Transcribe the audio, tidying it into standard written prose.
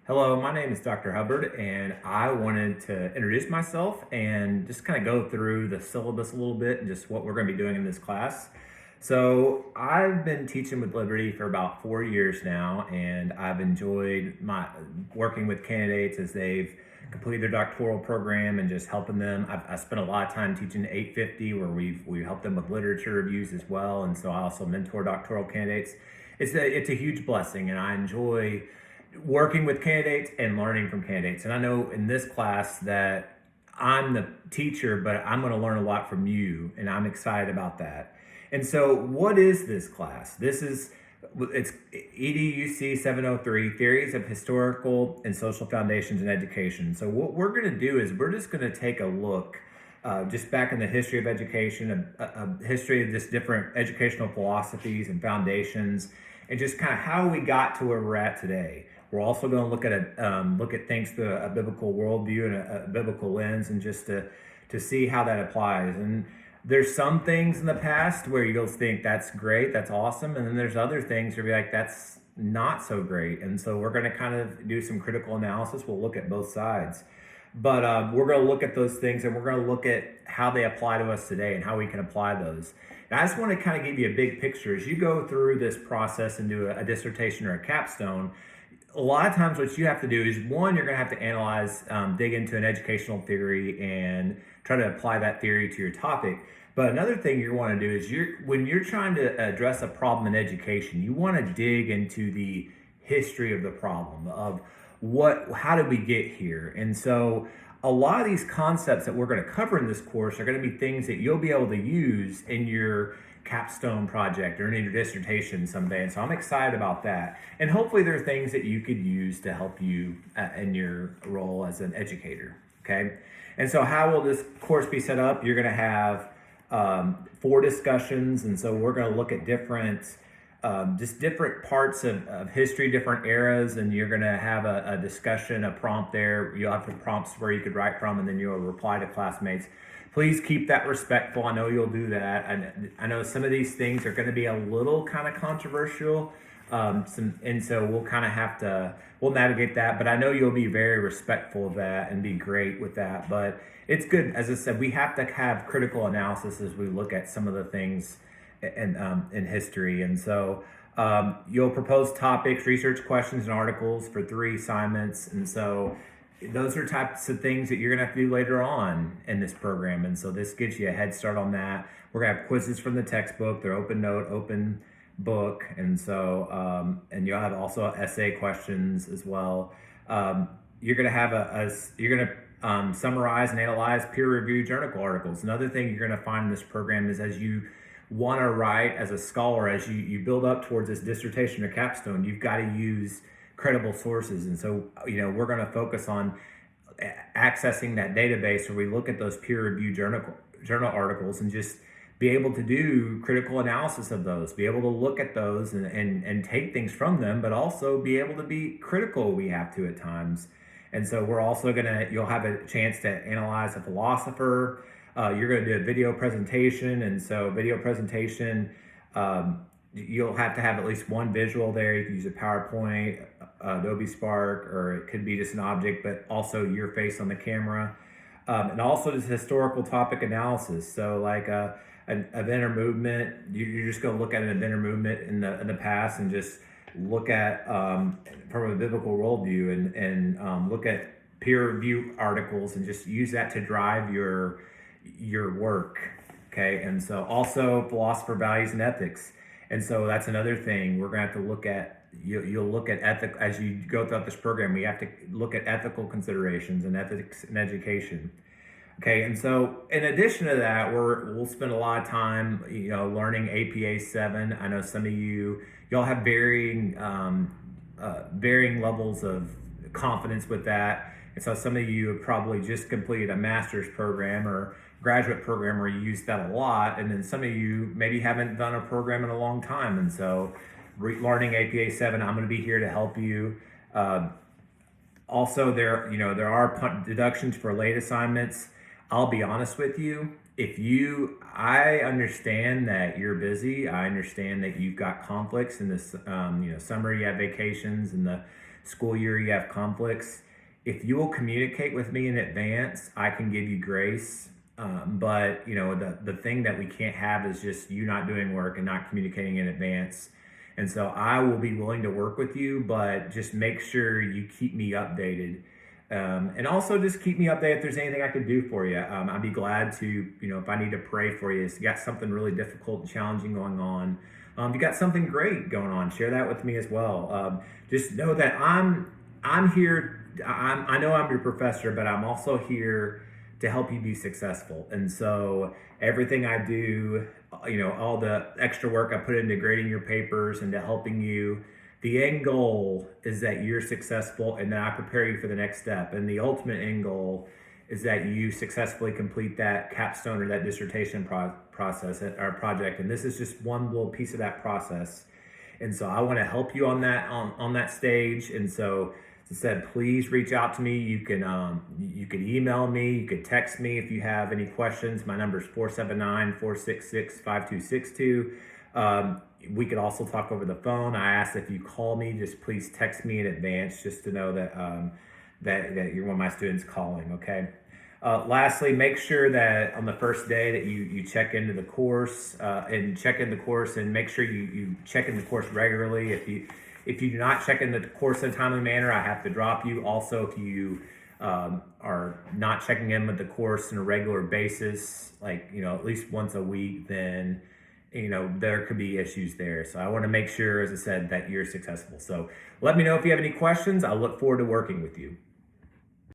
Hello, my name is Dr. Hubbard, and I wanted to introduce myself and just kind of go through the syllabus a little bit and just what we're going to be doing in this class. So, I've been teaching with Liberty for about 4 years now, and I've enjoyed my working with candidates as they've completed their doctoral program and just helping them. I spent a lot of time teaching 850, where we helped them with literature reviews as well, and so I also mentor doctoral candidates. It's a huge blessing, and I enjoy working with candidates and learning from candidates. And I know in this class that I'm the teacher, but I'm going to learn a lot from you, and I'm excited about that. And so, what is this class? It's EDUC 703, Theories of Historical and Social Foundations in Education. So what we're going to do is we're just going to take a look just back in the history of education, a history of just different educational philosophies and foundations, and just kind of how we got to where we're at today. We're also going to look at things through a biblical worldview and a biblical lens, and just to see how that applies. And there's some things in the past where you'll think that's great, that's awesome, and then there's other things where you're like, that's not so great. And so we're going to kind of do some critical analysis. We'll look at both sides, but we're going to look at those things, and we're going to look at how they apply to us today and how we can apply those. And I just want to kind of give you a big picture as you go through this process and do a dissertation or a capstone. A lot of times what you have to do is, one, you're going to have to analyze, dig into an educational theory and try to apply that theory to your topic. But another thing you want to do is, when you're trying to address a problem in education, you want to dig into the history of the problem of how did we get here? And so a lot of these concepts that we're going to cover in this course are going to be things that you'll be able to use in your capstone project or in your dissertation someday. And so I'm excited about that. And hopefully there are things that you could use to help you in your role as an educator. Okay. And so how will this course be set up? You're going to have 4 discussions. And so we're going to look at different parts of history, different eras, and you're going to have a discussion, a prompt there. You'll have the prompts where you could write from, and then you'll reply to classmates. Please keep that respectful. I know you'll do that. I know some of these things are going to be a little kind of controversial, and so we'll navigate that. But I know you'll be very respectful of that and be great with that. But it's good. As I said, we have to have critical analysis as we look at some of the things in history. And so you'll propose topics, research questions, and articles for 3 assignments. And so those are types of things that you're going to have to do later on in this program. And so this gives you a head start on that. We're going to have quizzes from the textbook. They're open note, open book. And so, and you'll have also essay questions as well. You're going to have summarize and analyze peer-reviewed journal articles. Another thing you're going to find in this program is, as you want to write as a scholar, as you build up towards this dissertation or capstone, you've got to use credible sources. And so, we're going to focus on accessing that database where we look at those peer-reviewed journal articles and just be able to do critical analysis of those, be able to look at those and take things from them, but also be able to be critical. We have to at times. And so we're also you'll have a chance to analyze a philosopher. You're going to do a video presentation. And so video presentation, you'll have to have at least one visual there. You can use a PowerPoint, Adobe Spark, or it could be just an object, but also your face on the camera. And also just historical topic analysis. So like an event or movement, you're just going to look at an event or movement in the past and just look at from a biblical worldview and look at peer review articles and just use that to drive your work. Okay. And so also philosopher values and ethics. And so that's another thing we're going to have to look at. You'll look at ethic as you go throughout this program. We have to look at ethical considerations and ethics in education. Okay, and so in addition to that, we'll spend a lot of time, learning APA 7. I know some of y'all have varying levels of confidence with that. And so some of you have probably just completed a master's program or graduate program where you use that a lot, and then some of you maybe haven't done a program in a long time. And so learning APA 7, I'm going to be here to help you. Also, there are deductions for late assignments. I'll be honest with you. I understand that you're busy. I understand that you've got conflicts in this, summer, you have vacations and the school year you have conflicts, if you will communicate with me in advance, I can give you grace. But the thing that we can't have is just you not doing work and not communicating in advance. And so I will be willing to work with you, but just make sure you keep me updated. And also just keep me updated if there's anything I could do for you. I'd be glad to, if I need to pray for you, if you got something really difficult and challenging going on, if you got something great going on, share that with me as well. Just know that I'm here. I know I'm your professor, but I'm also here to help you be successful. And so everything I do, all the extra work I put into grading your papers and to helping you, the end goal is that you're successful and that I prepare you for the next step. And the ultimate end goal is that you successfully complete that capstone or that dissertation process or project. And this is just one little piece of that process. And so I want to help you on that stage. And so, as I said, please reach out to me. You can email me, you could text me if you have any questions. My number is 479-466-5262. We could also talk over the phone. I ask if you call me, just please text me in advance just to know that that you're one of my students calling, okay? Lastly, make sure that on the first day that you check into the course and check in the course, and make sure you check in the course regularly. If you do not check in the course in a timely manner, I have to drop you. Also, if you are not checking in with the course on a regular basis, like at least once a week, then there could be issues there. So I want to make sure, as I said, that you're successful. So let me know if you have any questions. I look forward to working with you.